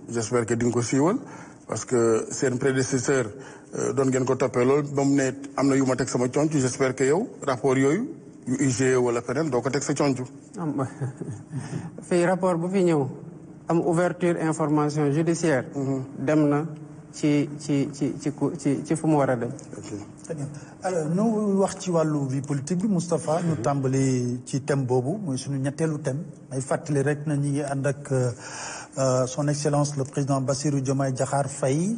j'espère que di nga ko siiwal parce que seen prédécesseur doon ngeen ko toppee loolu ba mu ne am na yu ma teg sama conc j'espère que yow rapport yooyu yu IGE wala feneen doo ko teg sa conc. fii rapport bu fi ñëw am ouverture information judiciaire. dem na ci fu mu war a dem. très bien alors nu wax ci wàllu vie politique bi Moustapha ñu tàmbali ci thème boobu mooy suñu ñetteelu thème may fàttali rek na ñi ngi ànd ak son excellence le président Bassirou Diomaye Diakhar Faye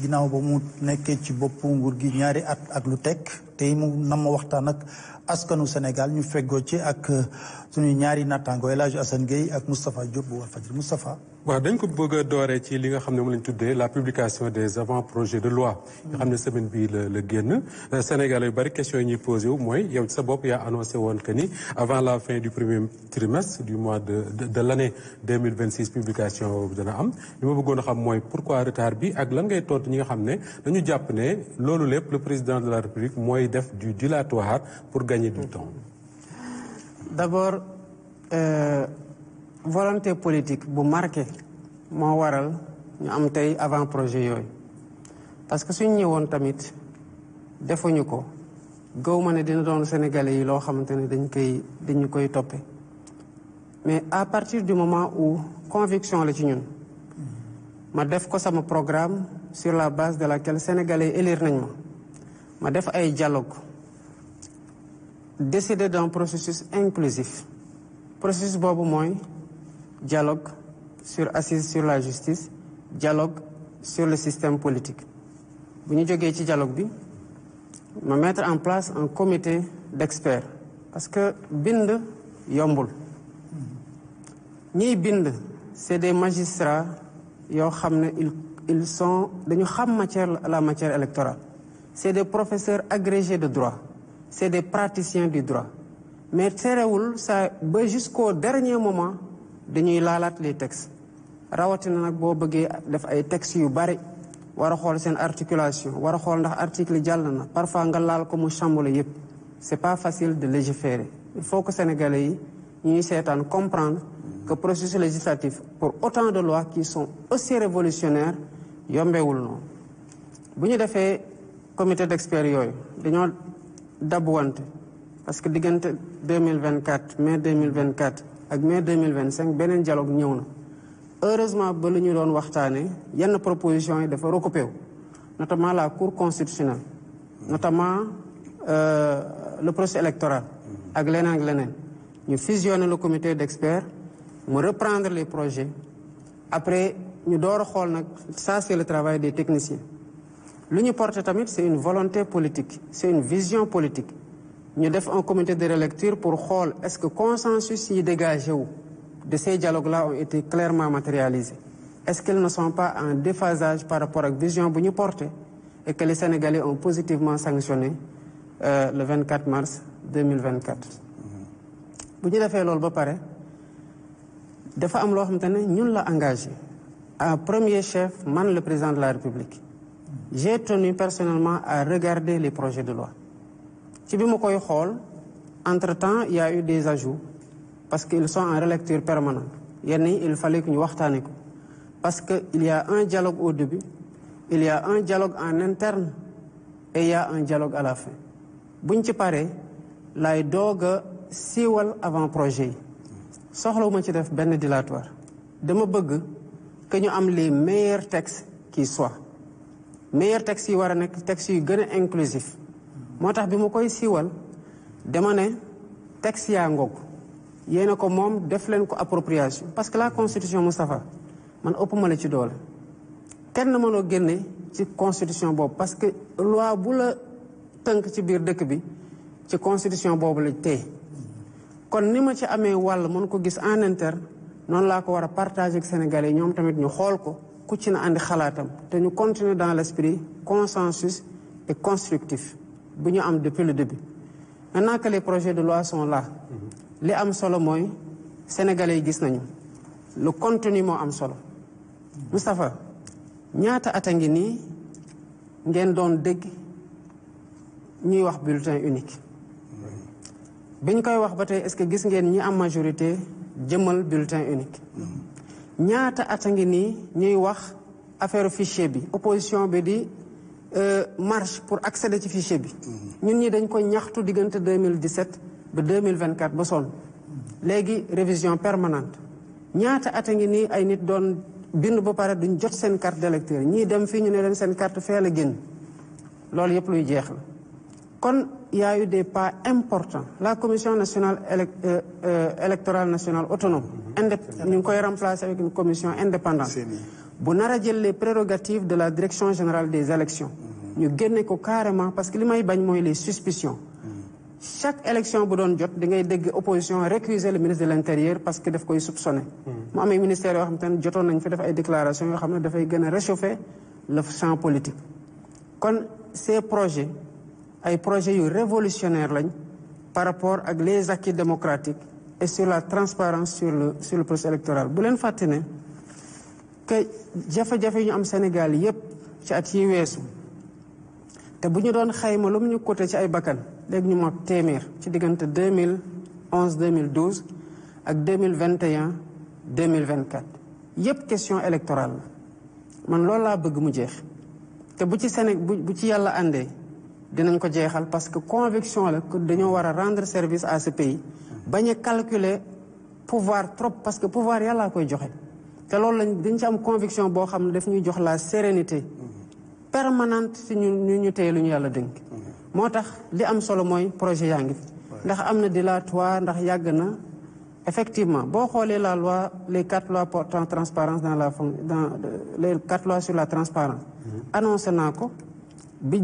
ginnaaw ba mu nekkee ci boppu nguur gi ñaari at ak lu teg tey mu nam waxtaan ak askanu Sénégal ñu feggoo ci ak suñu ñaari nattaango El Hadj Assane Gueye ak Moustapha Diop bu Walfadjri Moustapha. waaw dañ ko bëgg a dooree ci li nga xam ne moom lañ tuddee la publication des avant-projets de loi nga xam ne semaine bii la génn Sénégalais yu bari question yi ñuy posé wu mooy yow ci sa bopp yaa annoncé woon que ni avant la fin du premier trimestre du mois de l'année 2026 publication boobu dana am li ma bëggoon a xam mooy pourquoi retard bi ak lan ngay tontu ñi nga xam ne dañu jàpp ne loolu lépp le président de la République mooy def du dilatoire pour gagner du temps. D'abord volonté politique bu marqué moo waral ñu am tey avant projet yooyu parce que suñ ñëwoon tamit defuñu ko gëw ma ne dina doon Sénégalais yi loo xamante ne dañu koy toppe mais à partir du moment où conviction la ci ñun ma def ko sama programme sur la base de laquelle Sénégalais yi élire nañ ma def ay dialogue décider d'un processus inclusif processus boobu mooy dialogue sur assise sur la justice dialogue sur le système politique bu ñu jógee ci dialogue bi ma mettre en place un comité d'experts parce que bind yombul ñiy bind c'est des magistrats yoo xam ne ils sont dañu xam la matière électorale c'est des professeurs agrégés de droit c'est des praticiens du droit mais terewul ça ba jusqu'au dernier moment dañuy laalaat les textes rawatina nag boo bëggee def ay textes yu bari war a xool seen articulation war a xool ndax article jàll na parfois nga laal ko mu chamboulé yépp c'est pas facile de légiférer il faut que sénégalais yi ñuy seetaan comprendre que processus législatif pour autant de lois qui sont aussi révolutionnaires yombewul noonu bu ñu defee comité d'experts yooyu dañoo dabuwante parce que diggante 2024 mai 2024 ak mai 2025 beneen dialogue ñëw na heureusement ba lu ñu doon waxtaanee yenn propositions yi dafa recoupé wu notamment la cour constitutionnelle notamment le processus électoral ak leneen ñu fusionner le comité d'experts mu reprendre les projets après ñu door a xool nag ça c'est le travail des techniciens lu ñu porté tamit c'est une volonté politique c'est une vision politique ñu def un comité de relecture pour xool est-ce que consensus yi dégagé wu de ces dialogues-là ont été clairement matérialisés est-ce qu'ils ne sont pas en déphasage par rapport ak vision bu ñu porté et que les Sénégalais ont positivement sanctionné le 24 mars 2024 bu ñu defee loolu ba pare dafa am loo xamante ne ñun la engagé en premier chef man le président de la République j'ai tenu personnellement à regarder les projets de loi ci bi ma koy xool entre-temps il y a eu des ajouts parce qu'ils sont en relecture permanente yenn yi il fallait que ñu waxtaane ko parce que il y a un dialogue au début il y a un dialogue en interne et il y a un dialogue à la fin buñ ci paree lay doog a siiwal avant projet yi soxlawuma ci def benn dilatoire dama bëgg que ñu am les meilleurs textes qui soient meilleurs textes yi war a nekk textes yu gën a inclusif moo tax bi ma koy siiwal dama ne texte yaa ngoog yéena ko moom def leen ko appropriation parce que la constitution Moustapha man ëpp ma la ci doole kenn mënoo génne ci constitution boobu parce que loi bu la tënk ci biir dëkk bi ci constitution boobu la tey kon ni ma ci amee wàll mën ko gis en interne noonu laa ko war a partager ak Sénégalais ñoom tamit ñu xool ko ku ci na andi xalaatam te ñu continuer dans l'esprit consensus et constructif bu ñu am depuis le début maintenant que les projets de loi sont là li am solo mooy Sénégalais yi gis nañu le contenu moo am solo Moustapha ñaata at a ngi nii ngeen doon dégg ñuy wax bulletin unique biñ koy wax ba tey est-ce que gis ngeen ñi am majorité jëmal bulletin unique ñaata at a ngi nii ñuy wax affaire fichier bi opposition bi di marche pour accéder ci fichier bi ñun ñi dañ ko ñaxtu diggante 2017 ba 2024 ba sonn léegi révision permanente ñaata at a ngi nii ay nit doon bind ba pare duñ jot seen carte d'électeur ñii dem fii ñu ne leen seen carte fee la génn loolu yëpp luy jeex la kon y a eu des pas importants la commission nationale électorale nationale autonome ñu ngi koy remplacer avec une commission indépendante bu nar a jël les prérogatives de la direction générale des élections ñu génne ko carrément parce que li may bañ mooy les suspicions chaque élection bu doon jot di ngay dégg opposition récuser le ministre de l'intérieur parce que daf koy soupçonné mu amee ministère yoo xam te ne jotoon nañ fi def ay déclarations yoo xam ne dafay gën a réchauffer le champ politique kon ces projets ay projets yu révolutionnaire lañ par rapport ak les acquis démocratiques et sur la transparence sur le processus électoral bu leen fàtte ne que jafe-jafe yu ñu am Sénégal yépp ci at yi weesu te bu ñu doon xayma lu mu ñu côté ci ay bakkan léegi ñu mot téeméer ci diggante 2011 2012 ak 2021 2024 yépp question électorale la man loolu laa bëgg mu jeex te bu ci bu ci yàlla àndee dinañ ko jeexal parce que conviction la que dañoo war a rendre service à ce pays bañ a calculer pouvoir trop parce que pouvoir yàllaa koy joxe te loolu lañ dañ ci am conviction boo xam ne daf ñuy jox la sérénité permanente si ñu téye lu ñu yàlla dénk moo tax li am solo mooy projet yaa ngi fi ndax am na dilatoire ndax yàgg na effectivement boo xoolee la loi les 4 lois portant transparence dans les 4 lois sur la transparence annoncé naa ko bi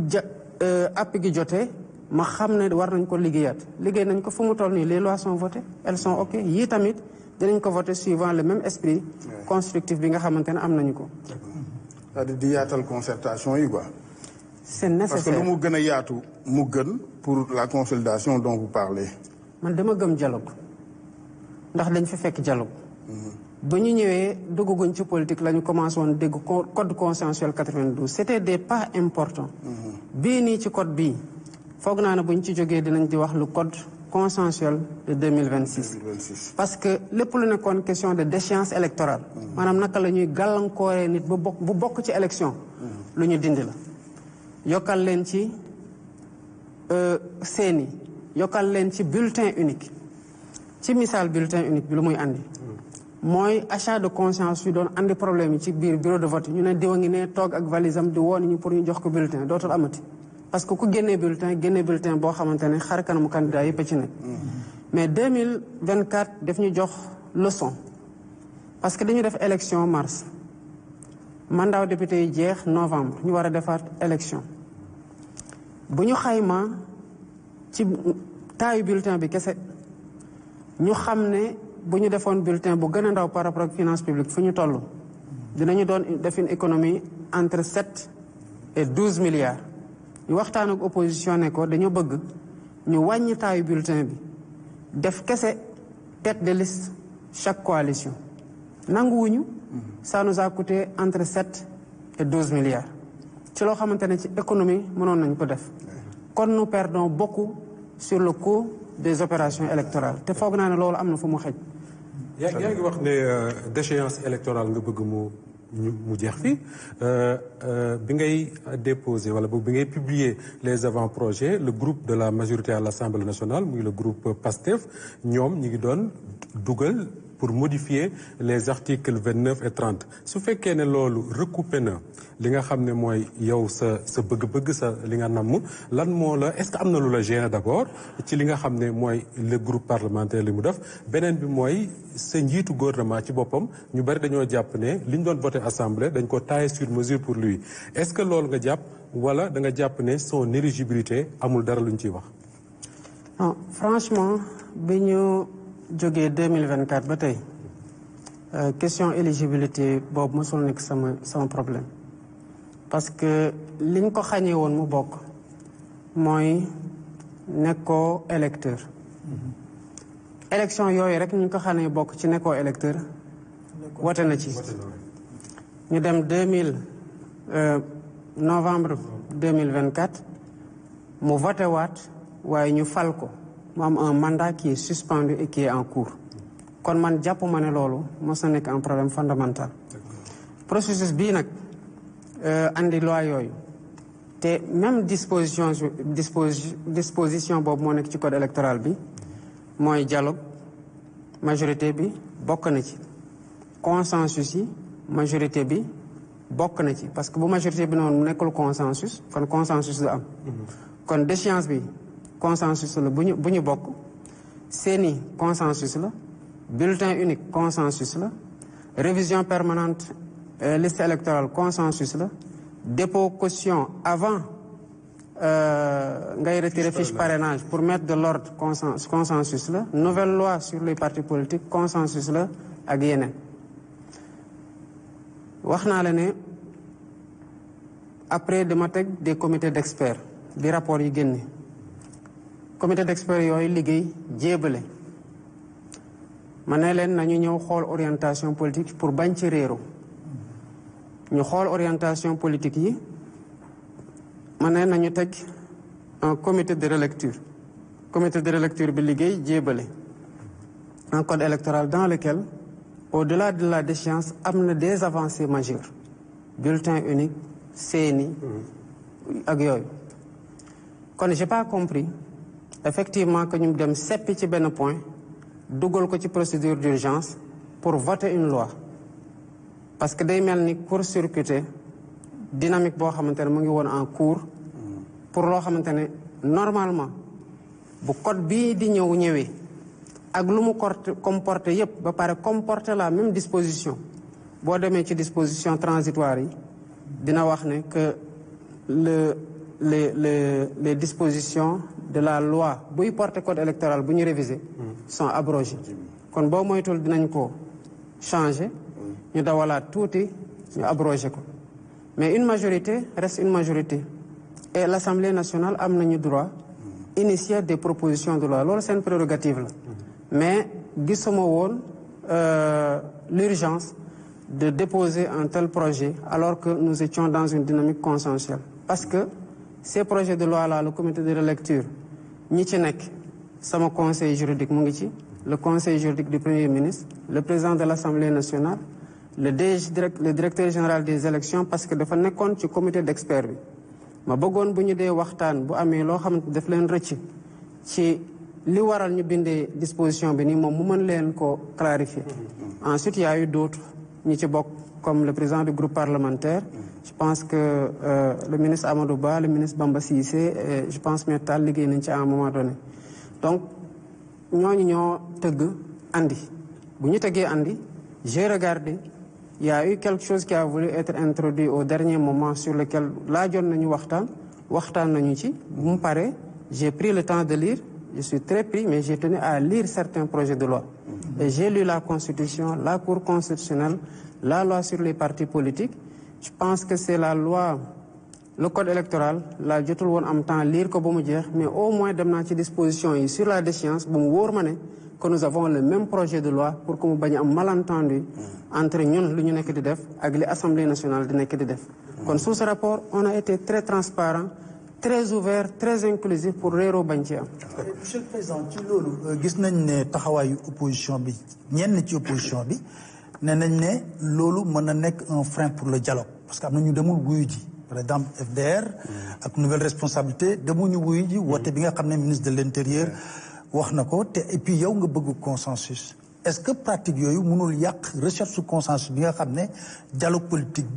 app gi jotee ma xam ne war nañ ko liggéey nañ ko fu mu toll nii les lois sont votées elles sont ok yii tamit dinañ ko voter suivant le même esprit constructif bi nga xamante ne am nañu ko c'est-à-dire di yaatal concertation yi quoi c'est nécessaire parce que lu mu gën a yaatu mu gën pour la consolidation dont vous parlez man dama gëm dialogue ndax dañ fi fekk dialogue ba ñu ñëwee dugguñ ci politique la ñu commencé woon dégg code consensuel 92 c'était des pas importants bii nii ci code bii foog naa ne buñ ci jógee dinañ di wax lu code consensuel de 2026 parce que lépp lu nekkoon question de déchéance électorale maanaam naka la ñuy gàllankooree nit bu bokk ci élection lu ñu dindi la yokkal leen ci seeni yokkal leen ci bulletin unique ci misaal bulletin unique bi lu muy andi mooy achat de conscience yu doon andi problème yi ci biir bureau de vote ñu ne diwa ngi ne toog ak valisam di woon ñu pour ñu jox ko bulletin dootul amati parce que ku génnee bulletin boo xamante ne xar kanamu candidat yëpp a ci nekk mais 2024 daf ñu jox leçon parce que dañu def élection mars mandat député yi jeex novembre ñu war a defaat élection bu ñu xayma ci taayu bulletin bi kese ñu xam ne bu ñu defoon bulletin bu gën a ndaw par rapport ak finance publique fu ñu toll dinañu doon def une économie entre 7 et 12 milliards ñu waxtaan ak opposition ne ko dañoo bëgg ñu wàññi taayu bulletin bi def kese tête de liste chaque coalition nanguwuñu ça nous a coûté entre 7 et 12 milliards ci loo xamante ne ci économie mënoon nañ ko def kon nous perdons beaucoup sur le coût des opérations électorales te foog naa ne loolu am na fu mu xëj. yaa ngi wax ne déchéance électorale nga bëgg mu jeex fi bi ngay déposer wala boog bi ngay publier les avant-projets le groupe de la majorité à l'Assemblée nationale muy le groupe PASTEF ñoom ñi ngi doon dugal pour modifier les articles 29 et 30 su fekkee ne loolu recoupé na li nga xam ne mooy yow sa bëgg-bëgg sa li nga namm lan moo la est-ce que am na lu la gêné d'abord ci li nga xam ne mooy le groupe parlementaire li mu def beneen bi mooy sa njiitu gouvernement ci boppam ñu bari dañoo jàpp ne li ñu doon voté assemblée dañ ko taillé sur mesure pour lui est-ce que loolu nga jàpp wala da nga jàpp ne son éligibilité amul dara lu ñu ciy wax. non franchement bi ñu jógee 2024 ba tey question éligibilité boobu mosul nekk sama problème parce que liñ ko xañee woon mu bokk mooy nekkoo électeur élection yooyu rek ñu ko xañee bokk ci nekkoo électeur wote na ci ñu dem novembre 2024 mu voté waat waaye ñu fal ko mu am un mandat qui est suspendu et qui est en cours kon man jàpp ma ne loolu mos na nekk un problème fondamental processus bii nag andi loi yooyu te même disposition boobu moo nekk ci code électoral bi mooy dialogue majorité bi bokk na ci consensus yi majorité bi bokk na ci parce que bu majorité bi noonu nekkul consensus kon consensus la am kon déchéance bi consensus la bu ñu bokk seeni consensus la bulletin unique consensus la révision permanente liste électorale consensus la dépôt caution avant ngay retirer fiche parrainage pour mettre de l'ordre consensus la nouvelle loi sur les partis politiques consensus la ak yeneen wax naa la ne après dama teg des comités d'experts bi rapport yi génne comité d'experts yooyu liggéey jéebale ma ne leen nañu ñëw xool orientation politique pour bañ ci réero ñu xool orientation politique yi ma ne nañu teg un comité de relecture bi liggéey jéebale un code électoral dans lequel au-delà de la déchéance am na des avancées majeures bulletin unique CENI ak yooyu kon j'ai pas compris effectivement que ñu dem seppi ci benn point dugal ko ci procédure d'urgence pour voter une loi parce que day mel ni court-circuiter dynamique boo xamante ne mu ngi woon en cours pour loo xamante ne normalement bu code bii di ñëwee ak lu mu comporter yépp ba pare comporter la même disposition boo demee ci disposition transitoire yi dina wax ne que les dispositions de la loi buy porter code électoral bu ñu réviser sont abrogées kon boo moytul dinañ ko changer ñu dawalaat tuuti ñu abroger ko mais une majorité reste une majorité et l'Assemblée nationale am nañu droit initier des propositions de loi loolu seen prérogative la mais gisuma woon l'urgence de déposer un tel projet alors que nous étions dans une dynamique consensuelle parce que ces projets de loi là le comité de relecture ñi ci nekk sama conseil juridique mu ngi ci le conseil juridique du premier ministre le président de l'Assemblée nationale le directeur général des élections parce que dafa nekkoon ci comité d'experts bi ma bëggoon bu ñu dee waxtaan bu amee loo xamante daf leen rëcc ci li waral ñu bindee disposition bi nii moom mu mën leen ko clarifier ensuite il y a eu d'autres ñi ci bokk comme le président du groupe parlementaire je pense que le ministre Amadou Ba le ministre Bamba Cissé je pense Metal liggéey nañ ci à un moment donné donc ñooñu ñoo tëgg andi bu ñu tëggee andi j'ai regardé il y a eu quelque chose qui a voulu être introduit au dernier moment sur lequel laajoon nañu waxtaan nañu ci bu mu paree j'ai pris le temps de lire je suis très pris mais j'ai tenu à lire certains projets de loi et j'ai lu la constitution la cour constitutionnelle la loi sur les partis politiques je pense que c'est la loi le code électoral la jotul woon am temps lire ko ba mu jeex mais au moins dem naa ci disposition yi sur la déchéance bu mu wóor ma ne que nous avons le même projet de loi pour que mu bañ a am malentendu entre ñun lu ñu nekk di def ak li Assemblée nationale di nekk di def kon sous ce rapport on a été très transparent très ouvert très inclusif pour réeroo bañ ci am. Monsieur le Président ci loolu gis nañ ne taxawaayu opposition bi ñenn ci opposition bi ne nañ ne loolu mën na nekk un frein pour le dialogue parce que am na ñu demul wuyu ji par exemple FDR ak nouvelle responsabilité demuñu wuyu ji woote bi nga xam ne ministre de l'Intérieur wax na ko te et puis yow nga bëgg consensus est-ce que pratique yooyu mënul yàq recherche su consensus bi nga xam ne dialogue politique